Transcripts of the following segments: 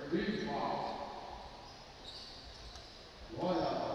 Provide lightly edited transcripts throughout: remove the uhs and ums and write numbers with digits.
three foul. One out.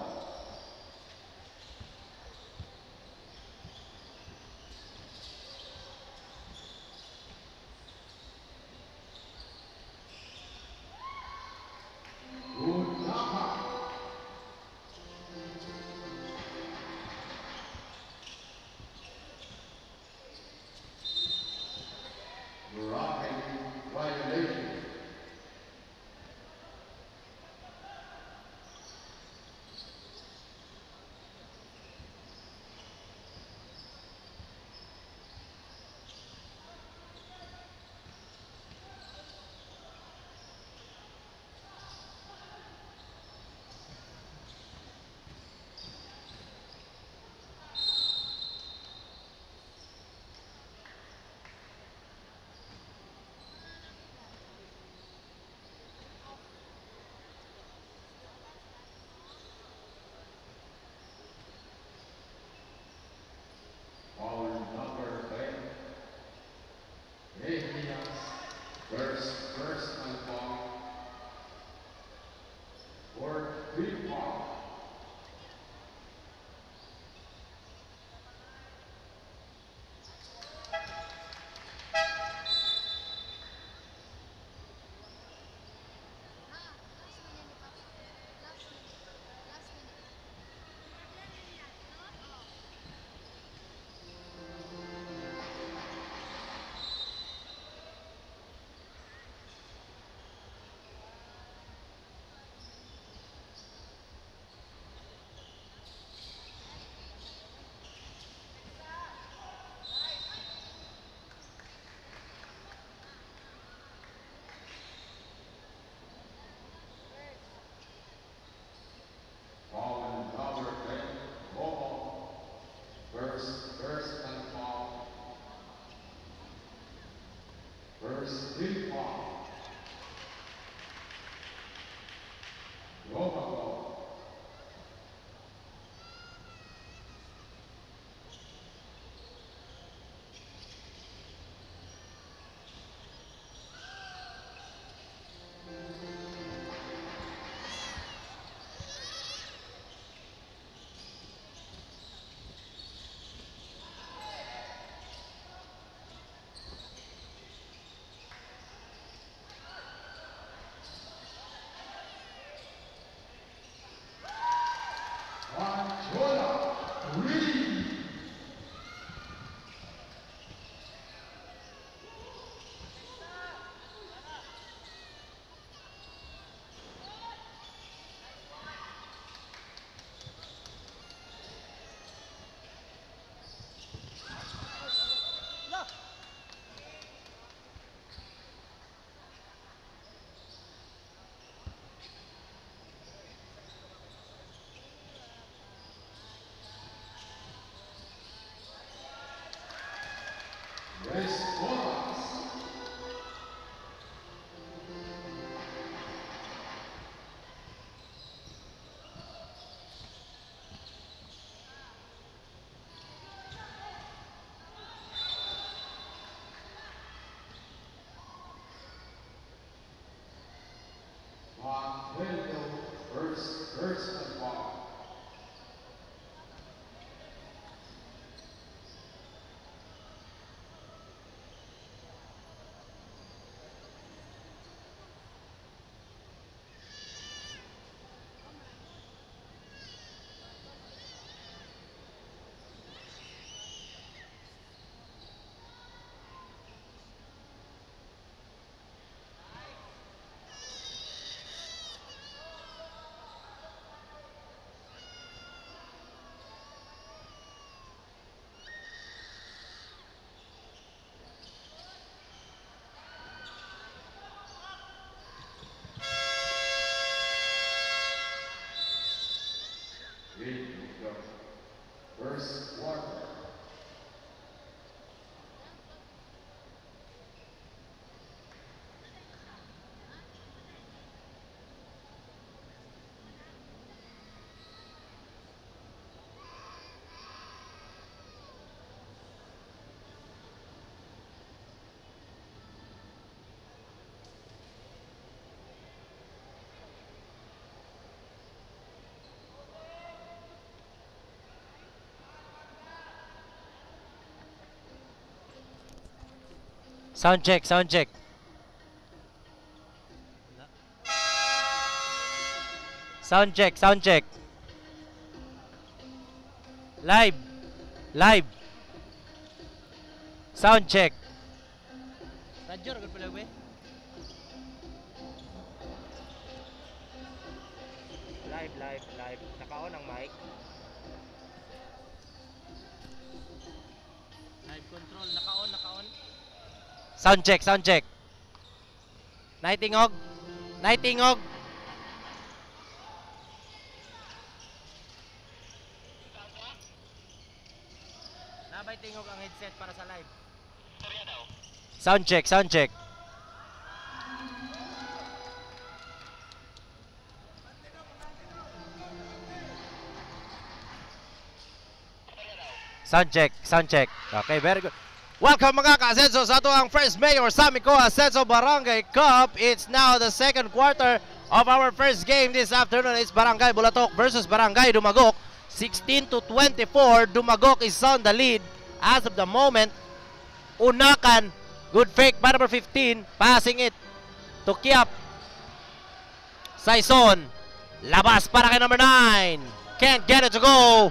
First and foul. For three foul. First and foul. First three foul. Global. Race bonus. First and foul. First quarter. Sound check, sound check. Sound check, sound check. Live. Live. Sound check. Radyo, ragod pala ba? Live, live, live. Naka-on ang mic. Live control, naka-on, naka-on. Sound check, sound check. Nightingog. Nightingog. Nabay tingog ang headset para sa live. Sound check, sound check. Sound check, sound check. Okay, very good. Welcome mga ka-Asenso sa ato ang first Mayor Samico Asenso Barangay Cup. It's now the second quarter of our first game this afternoon. It's Barangay Bulatok versus Barangay Dumagok. 16-24, Dumagok is on the lead as of the moment. Unakan, good fake by number 15, passing it to Kiap. Saison, labas para kay number 9. Can't get it to go.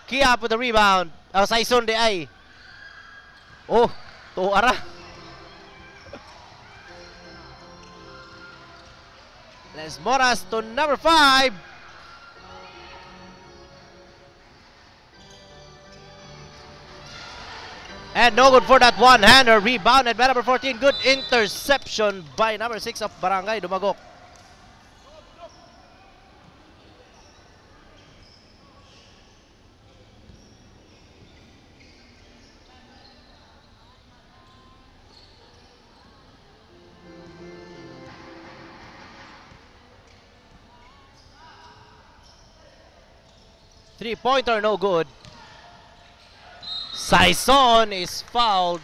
Kiap with the rebound. Saison di ay. Oh, tuara. Les Moras to number 5. And no good for that one-hander. Rebounded by number 14. Good interception by number 6 of Barangay Dumagok. Three-pointer, no good. Saison is fouled.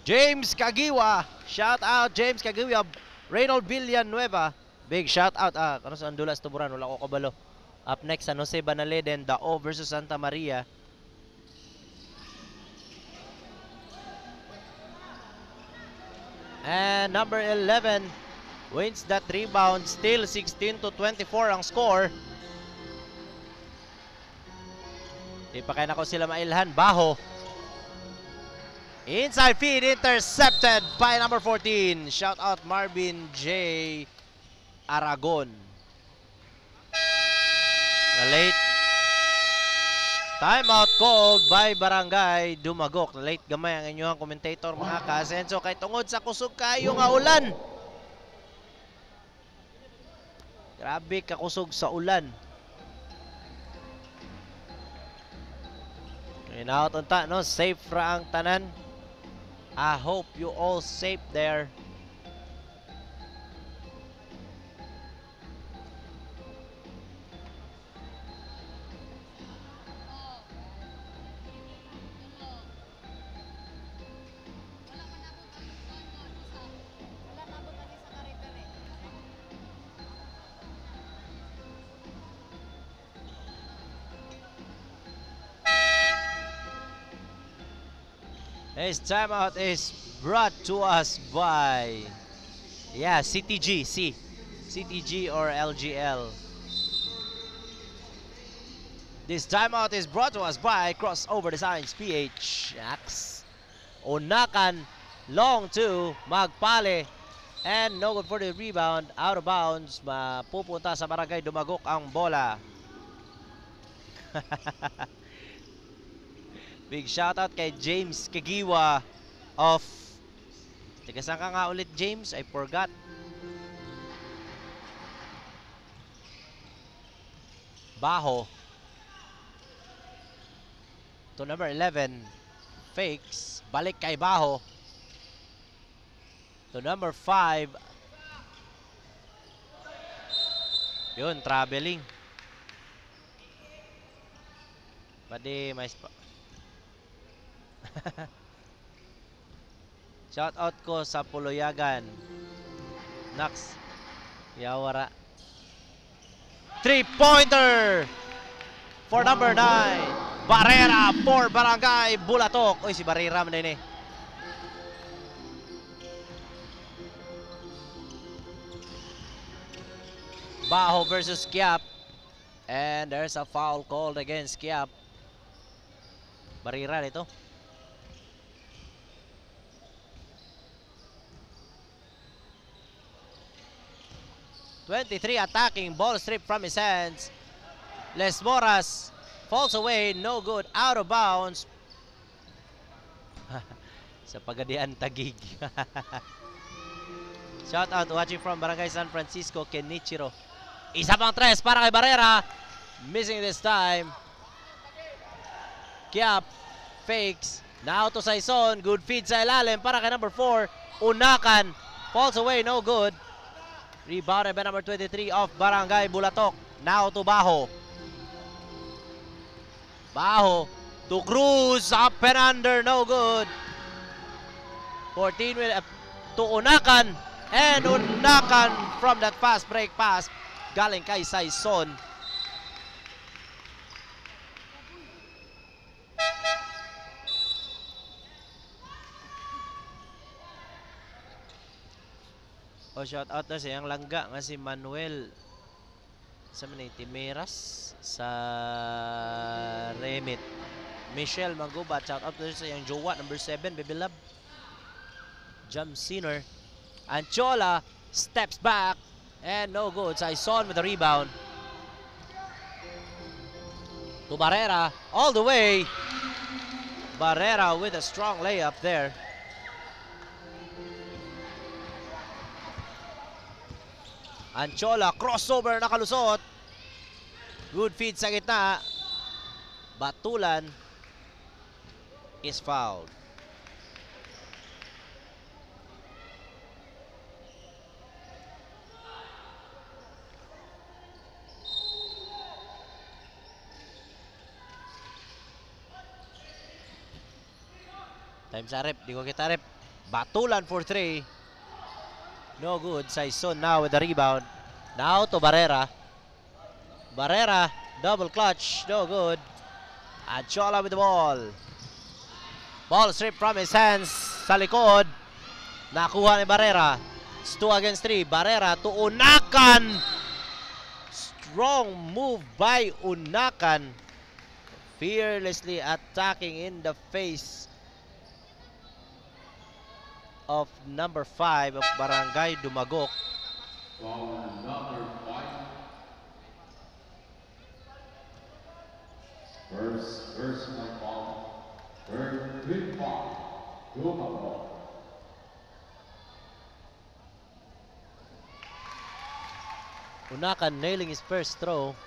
James Kagiwa. Shout out James Kagiwa. Reynold Villanueva. Big shout out. Ano sa Andulas Tuburan, wala ko kabalo. Up next, San Jose Banaleden, Dao versus Santa Maria. And number 11 wins that rebound. Still 16-24 ang score. Di pa kaya na ko sila mailhan. Baho. Inside feed, intercepted by number 14. Shout out Marvin J. Aragon. The late timeout called by Barangay Dumagok. Late gamay ang inyong commentator mga ka-Asenso kay tungod sa kusog kayo nga ulan. Grabe kakusog sa ulan. Inaot unta no, safe ra ang tanan. I hope you all safe there. This timeout is brought to us by CTG, CTG or LGL. This timeout is brought to us by Crossover Designs PH. Unakan, long to Magpale, and no good for the rebound, out of bounds. Mapupunta sa Barangay Dumagok ang bola. Big shoutout kay James Kagiwa of... Teka, saan ka nga ulit, James? I forgot. Baho. To number 11. Fakes. Balik kay Baho. To number 5. Yun, traveling. Pwede may... Shout out ko sa Puloyagan. Nax. Yawara. 3-pointer for number 9. Barrera for Barangay Bulatok. Uy, si Barrera man din eh. Baho versus Quiap. And there's a foul called against Quiap. Barrera nito. .23 attacking, ball stripped from his hands. Les Moras falls away, no good, out of bounds. Sa Pagadian Taguig. Shout out watching from Barangay San Francisco, Kenichiro. Isa pang tres para kay Barrera. Missing this time. Quiap fakes. Now to Saison. Good feed sa ilalim para kay number 4. Unakan. Falls away, no good. Rebounded by number 23 of Barangay Bulatok. Now to Baho. Baho to Cruz. Up and under, no good. 14 to Unakan. And Unakan from that fast break pass. Galing kay Saison. O shout out na siyang langga nga si Manuel sa Timeras sa Remit. Michelle Mangubat, shout out na siya yung jowa number 7, Baby Love. Jump Sinner. Anchola steps back and no good. Saison with the rebound. To Barrera all the way. Barrera with a strong layup there. Anchola, crossover, nakalusot. Good feed sa gitna. Batulan is fouled. Time sa rep, di ko kita rep. Batulan for 3. No good. Saison now with the rebound. Now to Barrera. Barrera, double clutch. No good. Anchola with the ball. Ball stripped from his hands. Sa likod. Nakuha ni Barrera. It's 2 against 3. Barrera to Unakan. Strong move by Unakan. Fearlessly attacking in the face of number 5 of Barangay Dumagok. Foul number 5. First personal foul. Third big foul. Dumagok. Unakan nailing his first throw.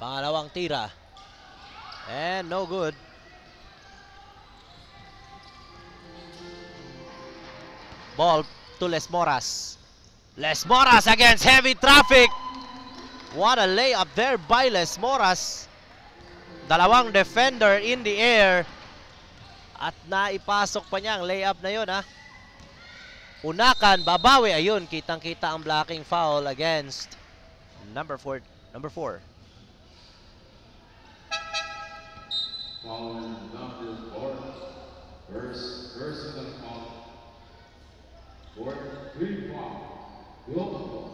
Pangalawang tira. And no good. Ball to Les Moras. Les Moras against heavy traffic. What a layup there by Les Moras. Dalawang defender in the air. At naipasok pa niya ang layup na yun, ha. Unakan, babawi. Ayun, kitang-kita ang blocking foul against number 4. Foul number 4. First personal foul. Fourth big foul. Dumagok.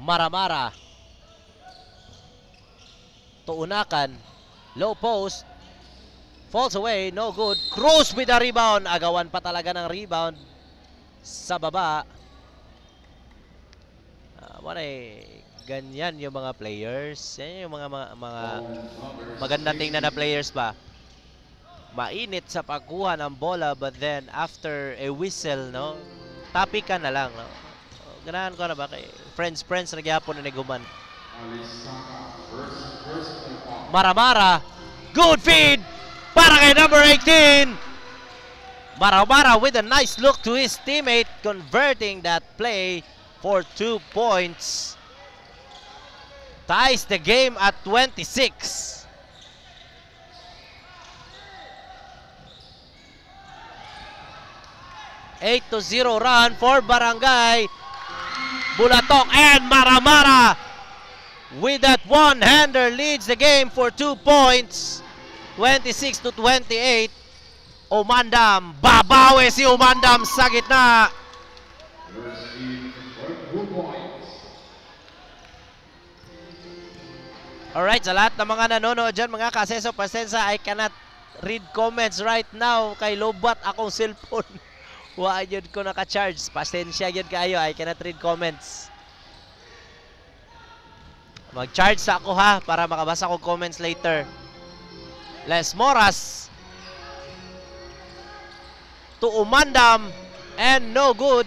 Maramara to Unakan, low post, falls away, no good. Cruz with the rebound. Agawan pa talaga ng rebound sa baba. Ganyan yung mga players. Yan yung mga maganda tingnan na players ba. Mainit sa pagkuha ng bola, but then after a whistle, no, tapi ka na lang, no. Ganahan ko na ba kay friends nagyapon na niguman. Alisaka. First personal foul. Maramara. Good feed para kay number 18. Maramara with a nice look to his teammate, converting that play for 2 points. Ties the game at 26. Eight to 0 run for Barangay Bulatok, and Maramara with that one-hander leads the game for 2 points. 26 to 28. Umandam, babawi si Umandam sa gitna. First team for 2 points. Alright, sa lahat ng mga nanonood dyan, mga kaseso, pasensya, I cannot read comments right now. Kay lobat akong cellphone. Wa yun ko naka-charge. Pasensya yun kayo, I cannot read comments. Mag-charge sa ako ha, para makabasa ko comments later. Les Moras to Umandam, and no good.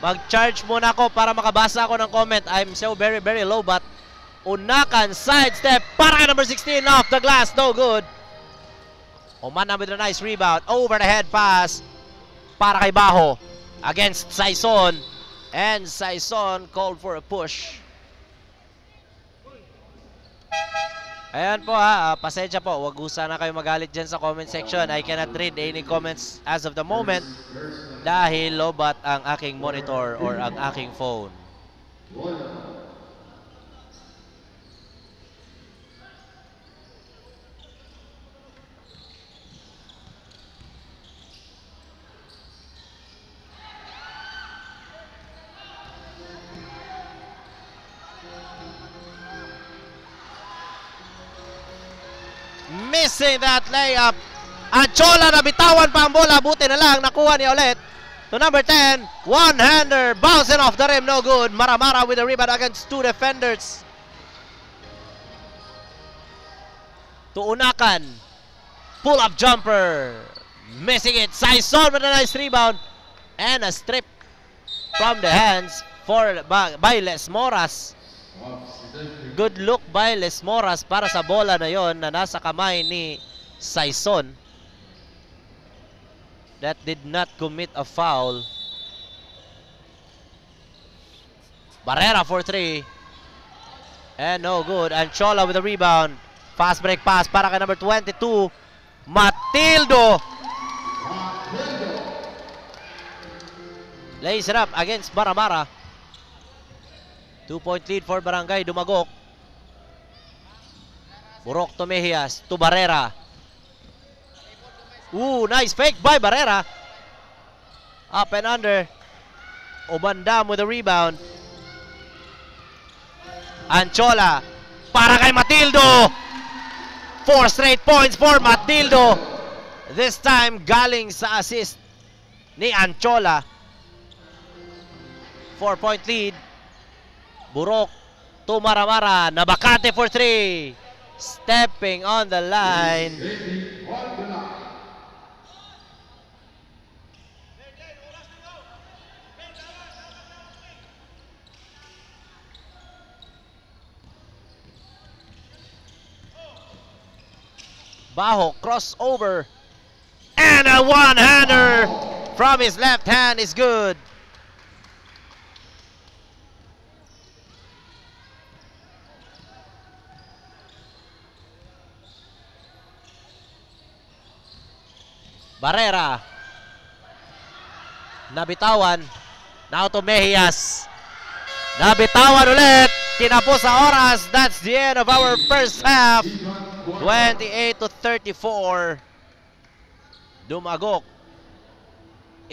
Mag-charge muna ako para makabasa ako ng comment. I'm so very low, but Unakan sidestep para kay number 16 off the glass, no good. Umandam with a nice rebound, over the head pass para kay Baho against Saison, and Saison called for a push. Ayan po ha, pasensya po, wag sana kayo magalit dyan sa comment section. I cannot read any comments as of the moment dahil lobat ang aking monitor or ang aking phone. Missing that layup. Anchola, nabitawan pa ang bola. Buti na lang, nakuha niya ulit. To number 10, one-hander, bouncing off the rim, no good. Maramara with a rebound against 2 defenders. To Unakan, pull-up jumper. Missing it. Saison with a nice rebound. And a strip from the hands by Les Moras. Good look by Les Moras para sa bola na yon na nasa kamay ni Saison. That did not commit a foul. Barrera for 3. And no good. Anchola with a rebound. Fast break pass para kay number 22. Matildo. Lays it up against Maramara. 2-point lead for Barangay Dumagok. Burok to Mejias, to Barrera. Ooh, nice fake by Barrera. Up and under. Umandam with a rebound. Anchola para kay Matildo. 4 straight points for Matildo. This time galing sa assist ni Anchola. 4-point lead. Burok to Maramara. Nabakante for 3. Stepping on the line. Baho crossover. And a one-hander from his left hand is good. Barrera. Nabitawan. Now to Mejias. Nabitawan ulit. Kinapos sa oras. That's the end of our first half. 28 to 34. Dumagok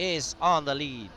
is on the lead.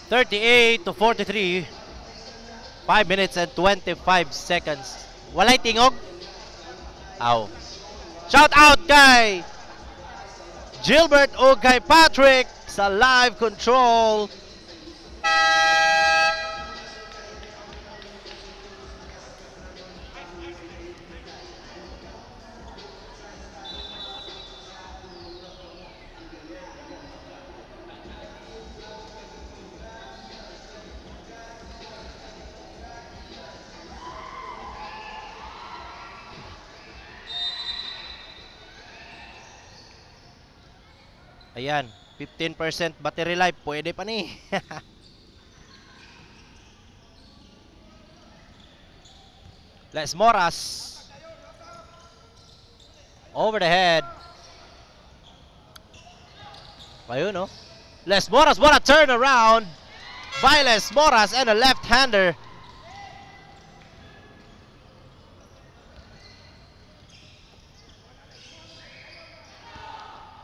38-43. 5 minutes and 25 seconds. Walay tingog? Aw. Shout out kay Gilbert o kay Patrick sa live control. Ayan. 15% battery life, pwede pa ni. Les Moras. Over the head. Ayun, no? Les Moras, what a turnaround by Les Moras and a left-hander.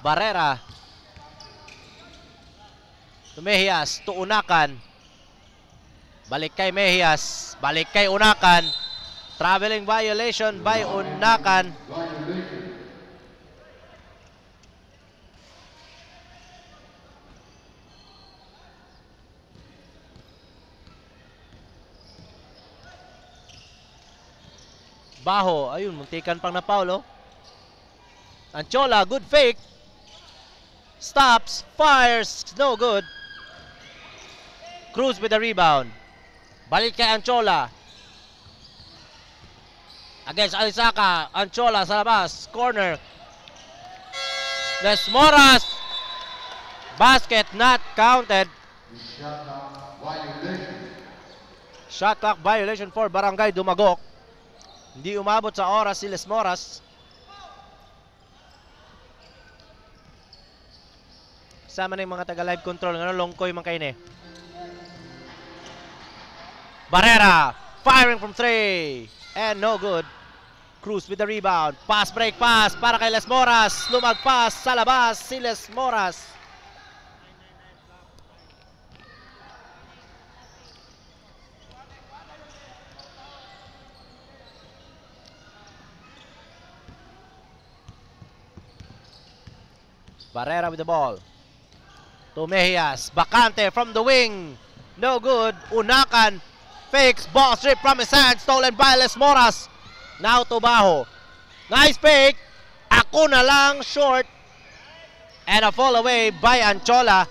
Barrera. To Mejias, to Unakan. Balik kay Mejias, balik kay Unakan. Traveling violation by Unakan. Baho, ayun, muntikan pang napaulo. Anchola, good fake. Stops, fires, no good. Cruz with the rebound. Balik kay Anchola. Against Alisaka, Anchola sa labas, corner. Les Moras. Basket not counted. Shot clock violation for Barangay Dumagok. Hindi umabot sa oras si Les Moras. Sama na yung mga taga-live control. Ano, longkoy man kayo ni. Barrera, firing from 3. And no good. Cruz with the rebound. Pass, break, pass para kay Les Moras. Lumagpas sa labas si Les Moras. Barrera with the ball. To Mejias. Bacante from the wing. No good. Unakan. Fakes. Ball strip from his hand. Stolen by Les Moras. Now to Baho. Nice fake. Ako na lang. Short. And a fall away by Anchola.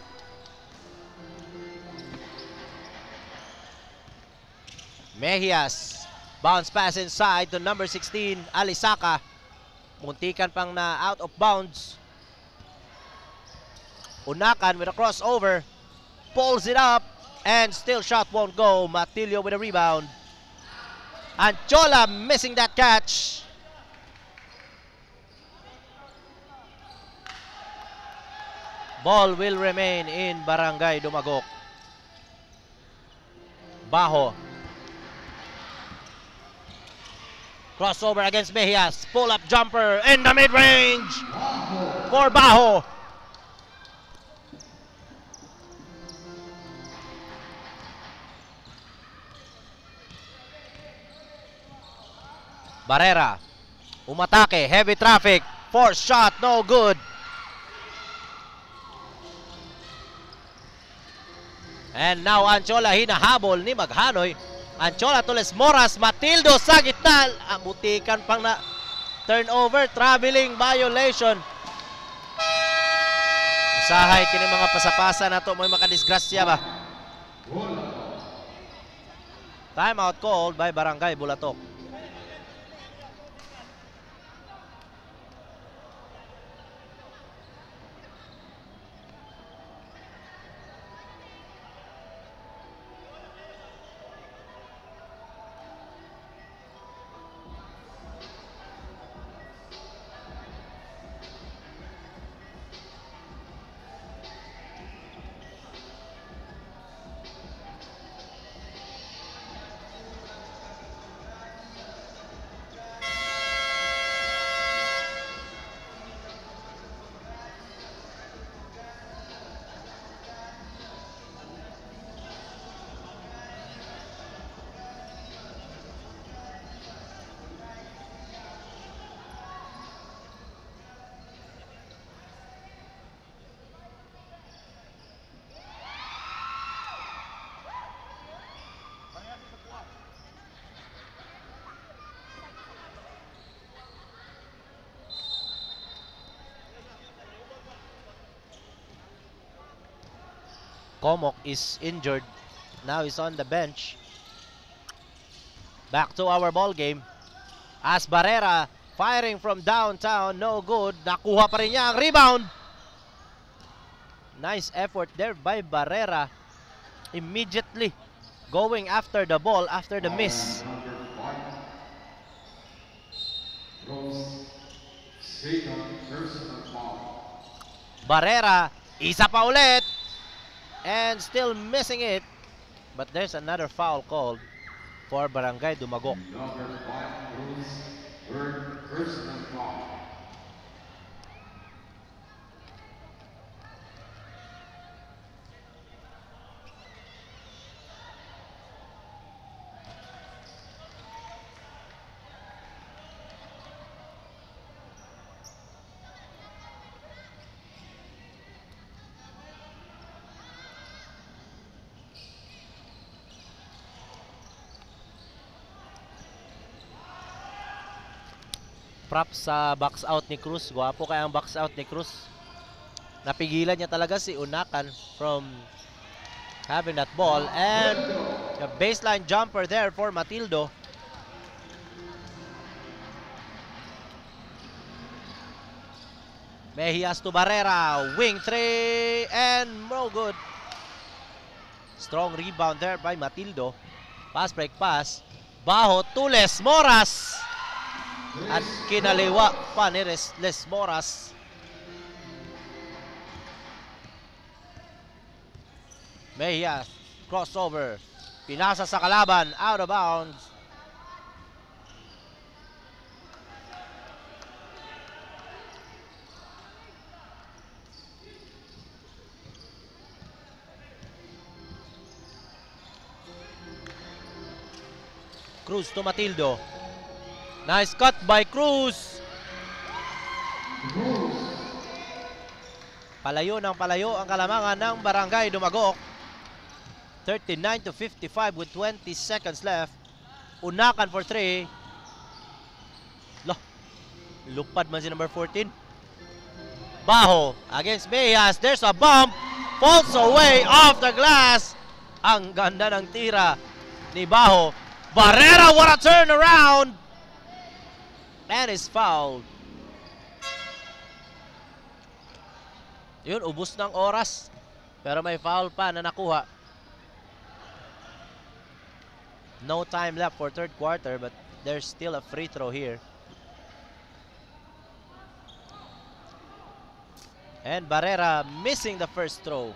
Mejias. Bounce pass inside to number 16. Alisaka. Muntikan pang na out of bounds. Unakan with a crossover, pulls it up, and still shot won't go. Matilio with a rebound. Anchola missing that catch. Ball will remain in Barangay Dumagok. Baho. Crossover against Mejias. Pull-up jumper in the mid-range for Baho. Barrera, umatake, heavy traffic, forced shot, no good. And now Anchola hinahabol ni Maghanoy. Anchola to Les Moras, Matildo sa gitna. Amutikan pang na turnover, traveling violation. Usahay kini mga pasapasa na to, may makadisgrasya ba? Timeout called by Barangay Bulatok. Comok is injured. Now he's on the bench. Back to our ball game. As Barrera firing from downtown, no good. Nakuha pa rin niya ang rebound. Nice effort there by Barrera. Immediately going after the ball after the miss. Number 5. Rose. Second personal foul. Barrera, isa pa ulit. And still missing it. But there's another foul called for Barangay Dumagok. Number 5. Rose. Third personal foul. Props sa box out ni Cruz. Guwapo kaya ang box out ni Cruz. Napigilan niya talaga si Unakan from having that ball. And the baseline jumper there for Matildo. Mejias to Barrera. Wing 3 and no good. Strong rebound there by Matildo. Pass break pass. Baho to Les Moras. At kinaliwa pa ni Les Moras. Mejias, crossover. Pinasa sa kalaban, out of bounds. Cruz to Matildo. Nice cut by Cruz. Palayo ng palayo ang kalamangan ng Barangay Dumagok. 39-55 with 20 seconds left. Unakan for 3. Loh, lupad man si number 14. Baho against Mejias. There's a bump. Falls away off the glass. Ang ganda ng tira ni Baho. Barrera, what a turnaround! And is fouled. Yun, ubos ng oras. Pero may foul pa na nakuha. No time left for third quarter, but there's still a free throw here. And Barrera missing the first throw.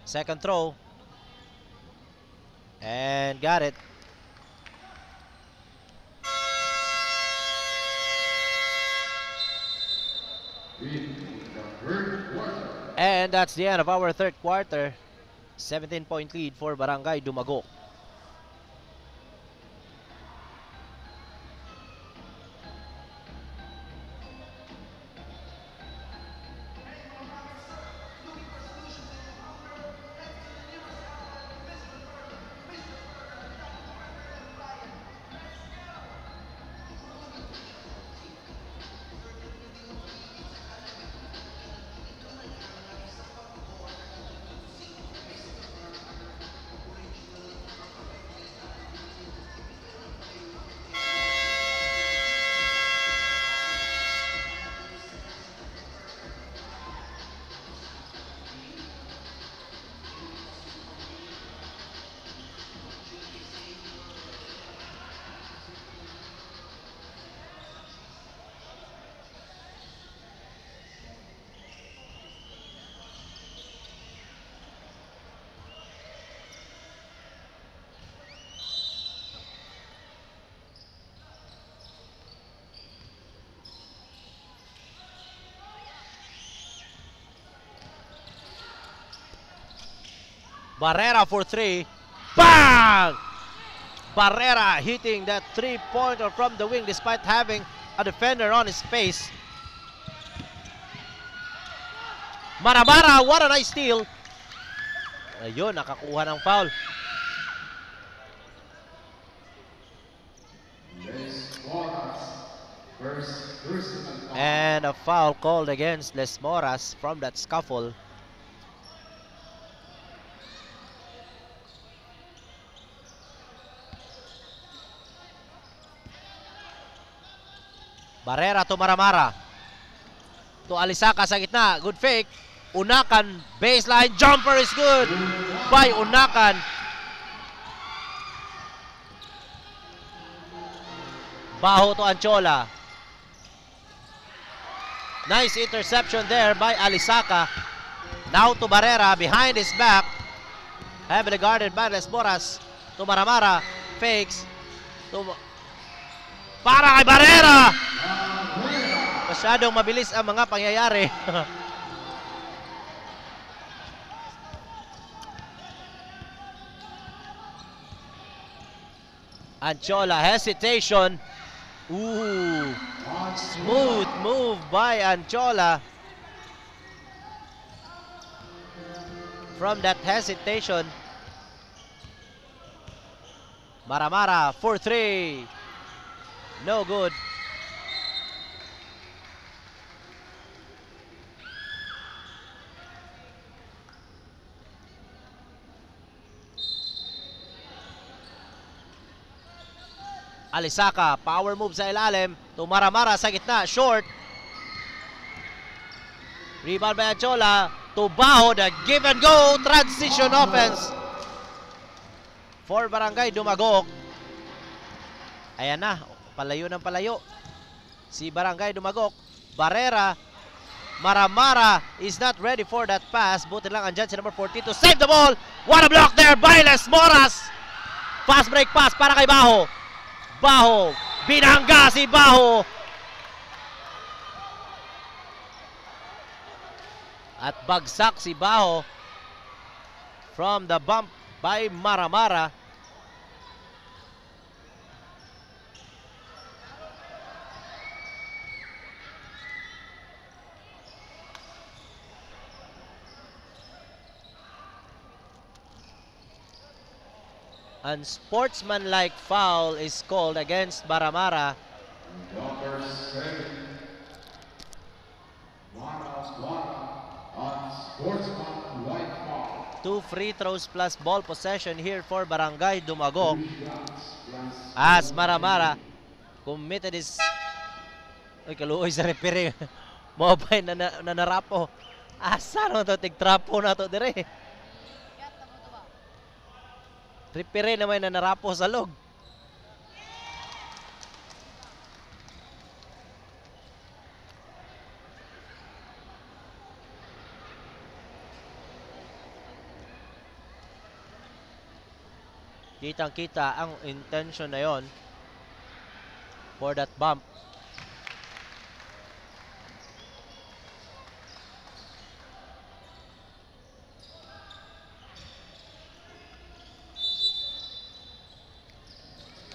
Second throw. And got it. And that's the end of our third quarter. 17-point lead for Barangay Dumagok. Barrera for 3. Bang! Barrera hitting that three-pointer from the wing despite having a defender on his face. Marabara, what a nice steal. Ayun, nakakuha ng foul. And a foul called against Les Moras from that scuffle. Barrera to Maramara. To Alisaka sa gitna. Good fake. Unakan. Baseline. Jumper is good by Unakan. Baho to Anchola. Nice interception there by Alisaka. Now to Barrera. Behind his back. Heavily guarded by Les Moras. To Maramara. Fakes. Para kay Barrera! Masyadong mabilis ang mga pangyayari. Anchola, hesitation. Ooh, smooth move by Anchola. From that hesitation. Maramara, 4-3. No good. Alisaka, power move sa ilalim. To Maramara sa gitna, short. Rebound by Anchola. To Baho, the give and go transition offense. For Barangay Dumagok. Ayan na, palayo ng palayo. Si Barangay Dumagok. Barrera. Maramara is not ready for that pass. Buti lang andyan si number 14 to save the ball. What a block there by Les Moras. Fast break pass para kay Baho. Baho. Binangga si Baho. At bagsak si Baho from the bump by Maramara. Unsportsmanlike foul is called against Maramara. Number 7. Unsportsmanlike foul. 2 free throws plus ball possession here for Barangay Dumagok. As Maramara committed his... Uy, kaluoy sa referee. Mobile na narapo. Asa no to, tigtrapo na to dire. Referee naman na narapo sa log. Kitang-kita ang intention na yon for that bump.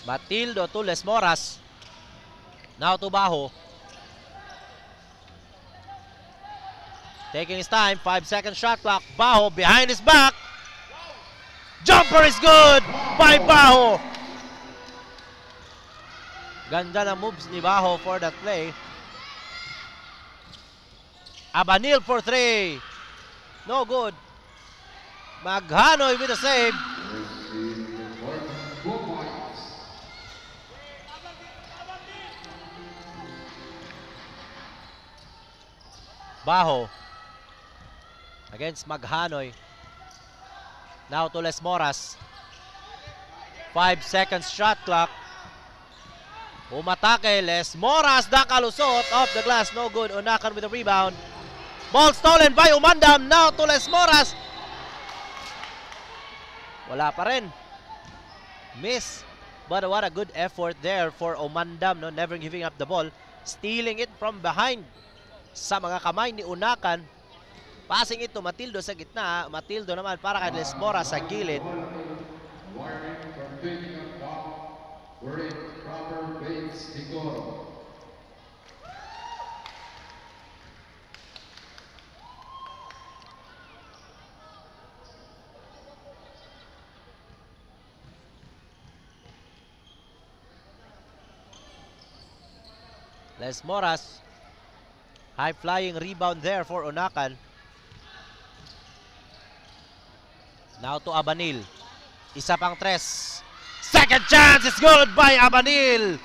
Matildo to Les Moras. Now to Baho. Taking his time. 5-second shot clock. Baho behind his back. Jumper is good by Baho. Ganda na moves ni Baho for that play. Abanil for 3. No good. Maghanoy with a save. Baho against Maghanoy. Now to Les Moras. 5 seconds shot clock. Umatake Les Moras. Nakalusot off the glass. No good. Unakan with the rebound. Ball stolen by Umandam. Now to Les Moras. Wala pa rin. Miss. But what a good effort there for Umandam. No? Never giving up the ball. Stealing it from behind. Sa mga kamay ni Unakan. Passing it to Matildo sa gitna. Matildo naman para kay Les Moras sa gilid. Les Moras. High-flying rebound there for Unakan. Now to Abanil. Isa pang tres. Second chance is good by Abanil.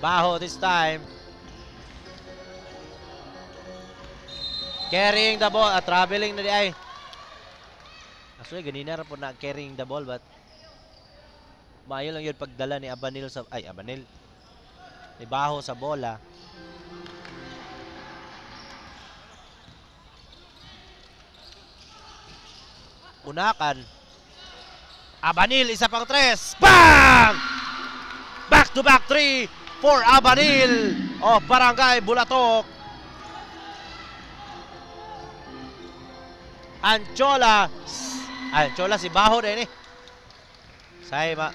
Baho this time. Carrying the ball. Traveling na di ay. Actually, ganina rin po na carrying the ball but maayo lang yun pagdala ni Abanil sa... Ay, Abanil. Ni Baho sa bola. Unakan. Abanil, isa pang 3. Bang! Back-to-back 3 for Abanil of Barangay Bulatok. Anchola. Anchola si Baho din eh. Sayma.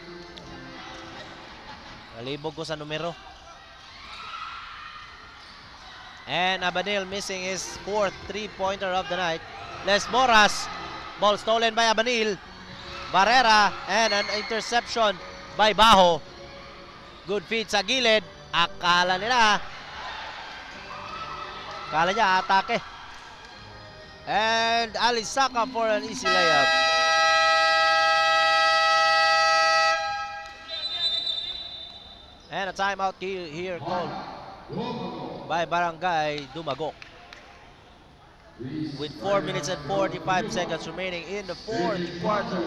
Nalibog ko sa numero. And Abanil missing his 4th 3-pointer of the night. Les Moras. Ball stolen by Abanil. Barrera and an interception by Baho. Good feed sa gilid. Akala niya atake. And Alisaka for an easy layup. And a timeout here called by Barangay Dumagok. With 4 minutes and 45 seconds remaining in the 4th quarter.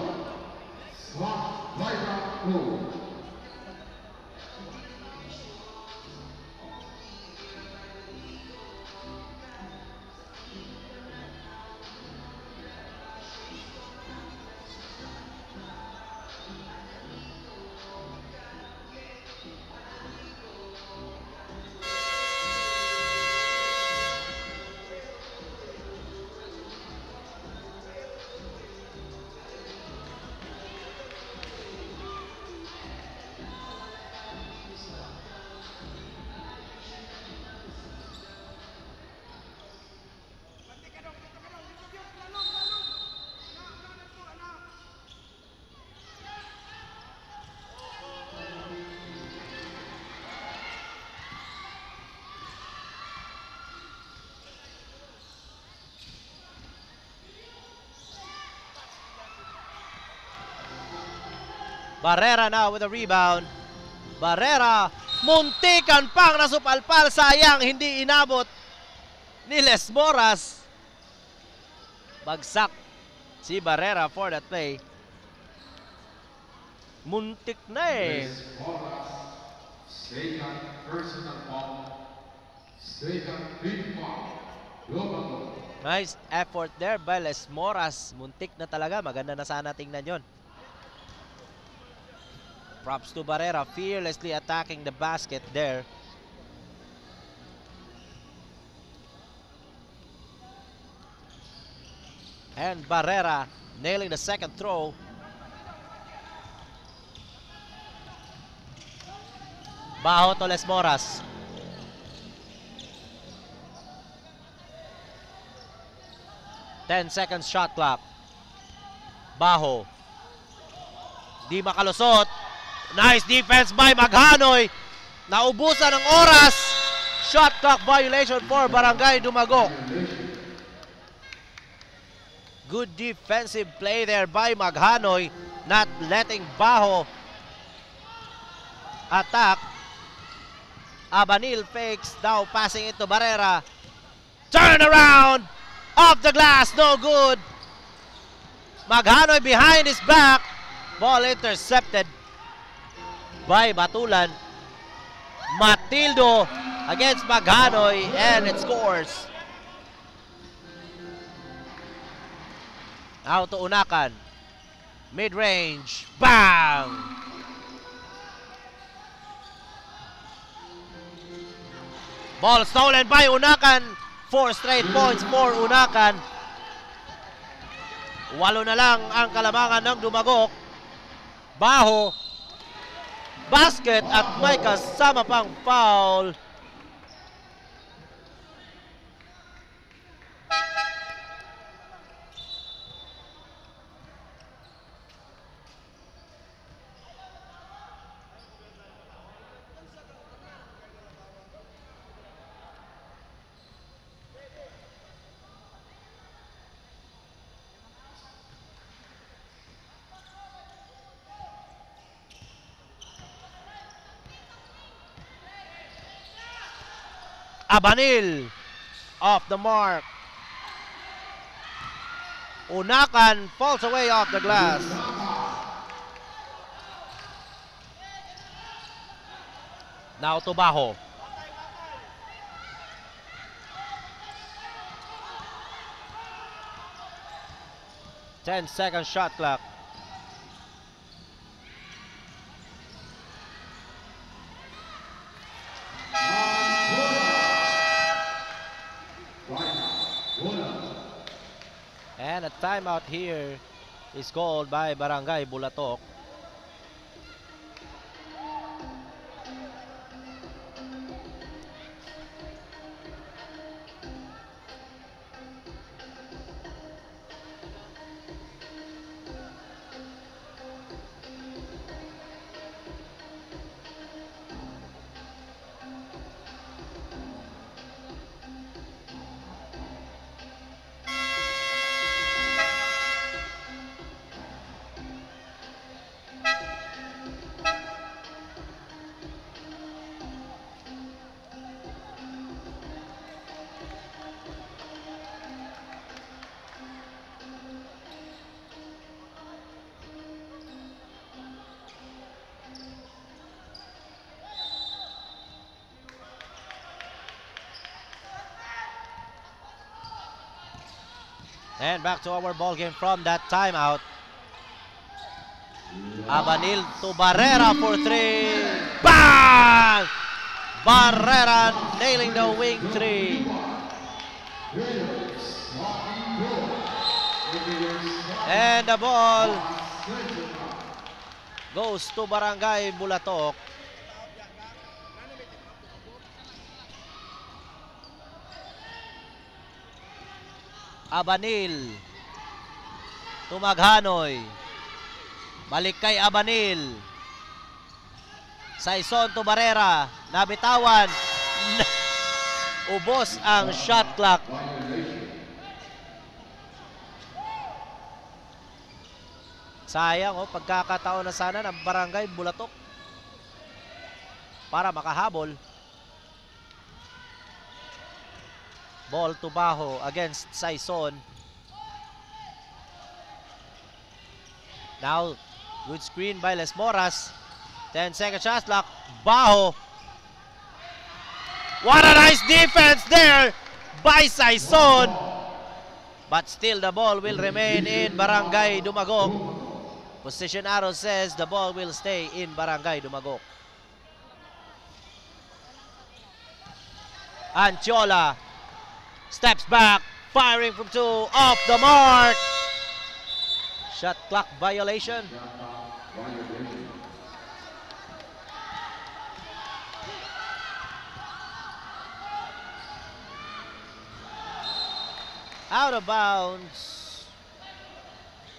Barrera now with a rebound. Barrera, muntikan pang nasupalpal. Sayang, hindi inabot ni Les Moras. Bagsak si Barrera for that play. Muntik na eh. Nice effort there by Les Moras. Muntik na talaga. Maganda na sana tingnan yon. Props to Barrera, fearlessly attacking the basket there. And Barrera nailing the second throw. Baho to Les Moras. Ten seconds shot clock. Baho. Di makalusot. Nice defense by Maghanoy. Naubusan ng oras. Shot clock violation for Barangay Dumagok. Good defensive play there by Maghanoy. Not letting Baho attack. Abanil fakes. Now passing it to Barrera. Turn around. Off the glass. No good. Maghanoy behind his back. Ball intercepted by Batulan. Matildo against Maghanoy and it scores. Now to Unakan. Mid-range. Bang! Ball stolen by Unakan. 4 straight points for Unakan. 8 na lang ang kalamangan ng Dumagok. Baho. Basket at may kasama pang foul. Abanil off the mark. Unakan falls away off the glass. Now Tubaho. Ten-second shot clock. And a timeout here is called by Barangay Bulatok. And back to our ball game from that timeout. Abanil to Barrera for three. Bang! Barrera nailing the wing three. And the ball goes to Barangay Bulatok. Abanil to Maghanoy. Balik kay Abanil. Saison to Barrera. Nabitawan. Ubos ang shot clock. Sayang pagkakataon na sana ng Barangay Bulatok para makahabol. Ball to Baho against Saison. Now, good screen by Les Moras. 10-second shot clock. Baho. What a nice defense there by Saison. But still, the ball will remain in Barangay Dumagok. Position arrow says the ball will stay in Barangay Dumagok. Antiola steps back, firing from two, off the mark. Shot clock violation. Out of bounds.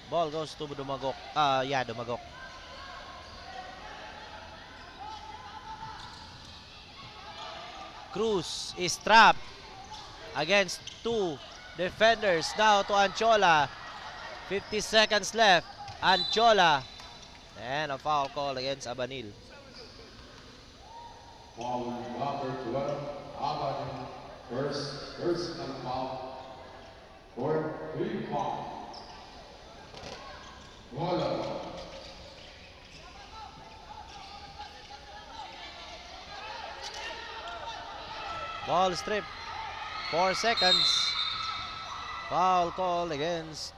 Ball goes to Dumagok. Dumagok. Cruz is trapped against two defenders. Now to Antiola. 50 seconds left. Antiola. And a foul call against Abanil. Foul number 12, Abanil. First personal foul for 3 points. Voila. Ball strip. 4 seconds. Foul call against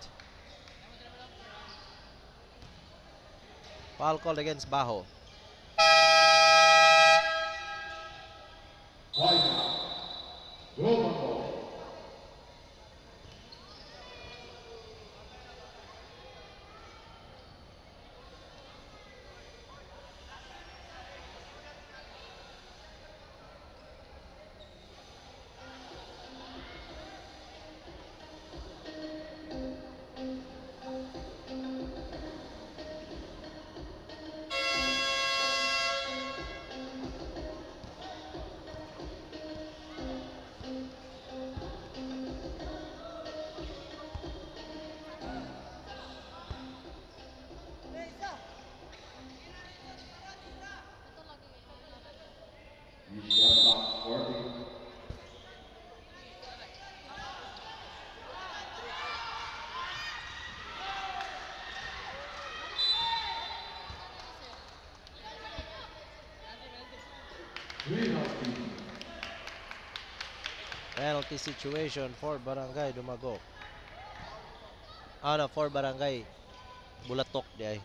Baho. Penalty. Penalty situation for Barangay Dumagok. Ano, for Barangay Bulatok di ay.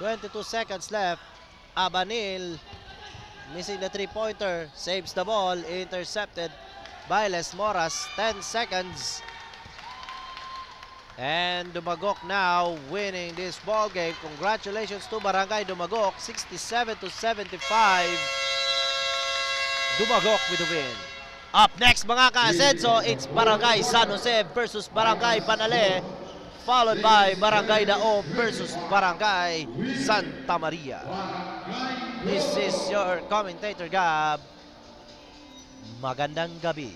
.22 seconds left. Abanil missing the three-pointer, saves the ball, intercepted by Les Moras. 10 seconds. And Dumagok now winning this ball game. Congratulations to Barangay Dumagok, 67-75. Dumagok with the win. Up next mga ka-Asenso, it's Barangay San Jose versus Barangay Panale, followed by Barangay Daob versus Barangay Santa Maria. This is your commentator, Gab. Magandang gabi.